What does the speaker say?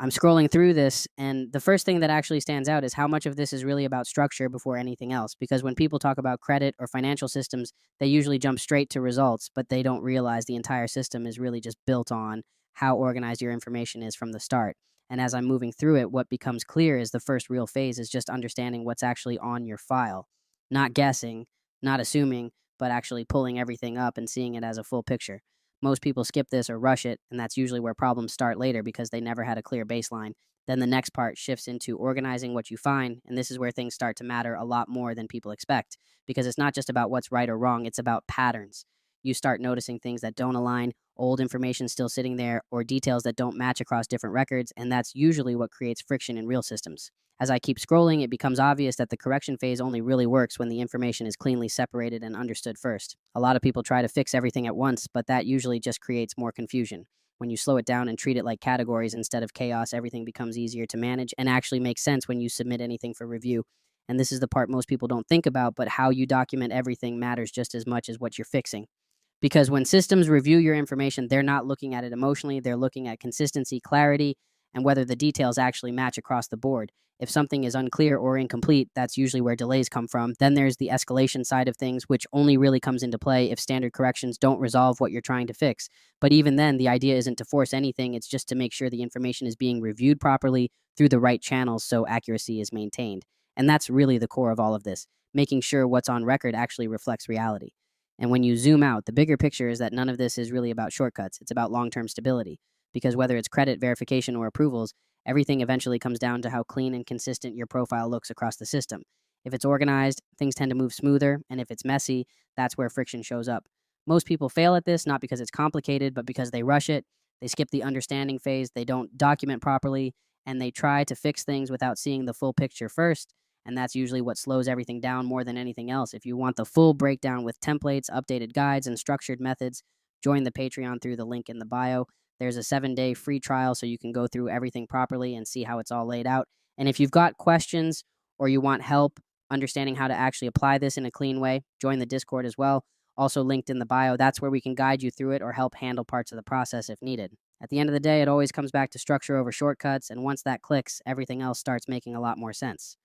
I'm scrolling through this, and the first thing that actually stands out is how much of this is really about structure before anything else. Because when people talk about credit or financial systems, they usually jump straight to results, but they don't realize the entire system is really just built on how organized your information is from the start. And as I'm moving through it, what becomes clear is the first real phase is just understanding what's actually on your file, not guessing, not assuming, but actually pulling everything up and seeing it as a full picture. Most people skip this or rush it, and that's usually where problems start later because they never had a clear baseline. Then the next part shifts into organizing what you find, and this is where things start to matter a lot more than people expect because it's not just about what's right or wrong, it's about patterns. You start noticing things that don't align, old information still sitting there, or details that don't match across different records, and that's usually what creates friction in real systems. As I keep scrolling, it becomes obvious that the correction phase only really works when the information is cleanly separated and understood first. A lot of people try to fix everything at once, but that usually just creates more confusion. When you slow it down and treat it like categories instead of chaos, everything becomes easier to manage and actually makes sense when you submit anything for review. And this is the part most people don't think about, but how you document everything matters just as much as what you're fixing. Because when systems review your information, they're not looking at it emotionally, they're looking at consistency, clarity, and whether the details actually match across the board. If something is unclear or incomplete, that's usually where delays come from. Then there's the escalation side of things, which only really comes into play if standard corrections don't resolve what you're trying to fix. But even then, the idea isn't to force anything, it's just to make sure the information is being reviewed properly through the right channels so accuracy is maintained. And that's really the core of all of this, making sure what's on record actually reflects reality. And when you zoom out, the bigger picture is that none of this is really about shortcuts. It's about long term stability. Because whether it's credit verification or approvals, everything eventually comes down to how clean and consistent your profile looks across the system. If it's organized, things tend to move smoother. And if it's messy, that's where friction shows up. Most people fail at this not because it's complicated, but because they rush it. They skip the understanding phase, they don't document properly, and they try to fix things without seeing the full picture first. And that's usually what slows everything down more than anything else. If you want the full breakdown with templates, updated guides, and structured methods, join the Patreon through the link in the bio. There's a 7-day free trial so you can go through everything properly and see how it's all laid out. And if you've got questions or you want help understanding how to actually apply this in a clean way, join the Discord as well. Also linked in the bio. That's where we can guide you through it or help handle parts of the process if needed. At the end of the day, it always comes back to structure over shortcuts. And once that clicks, everything else starts making a lot more sense.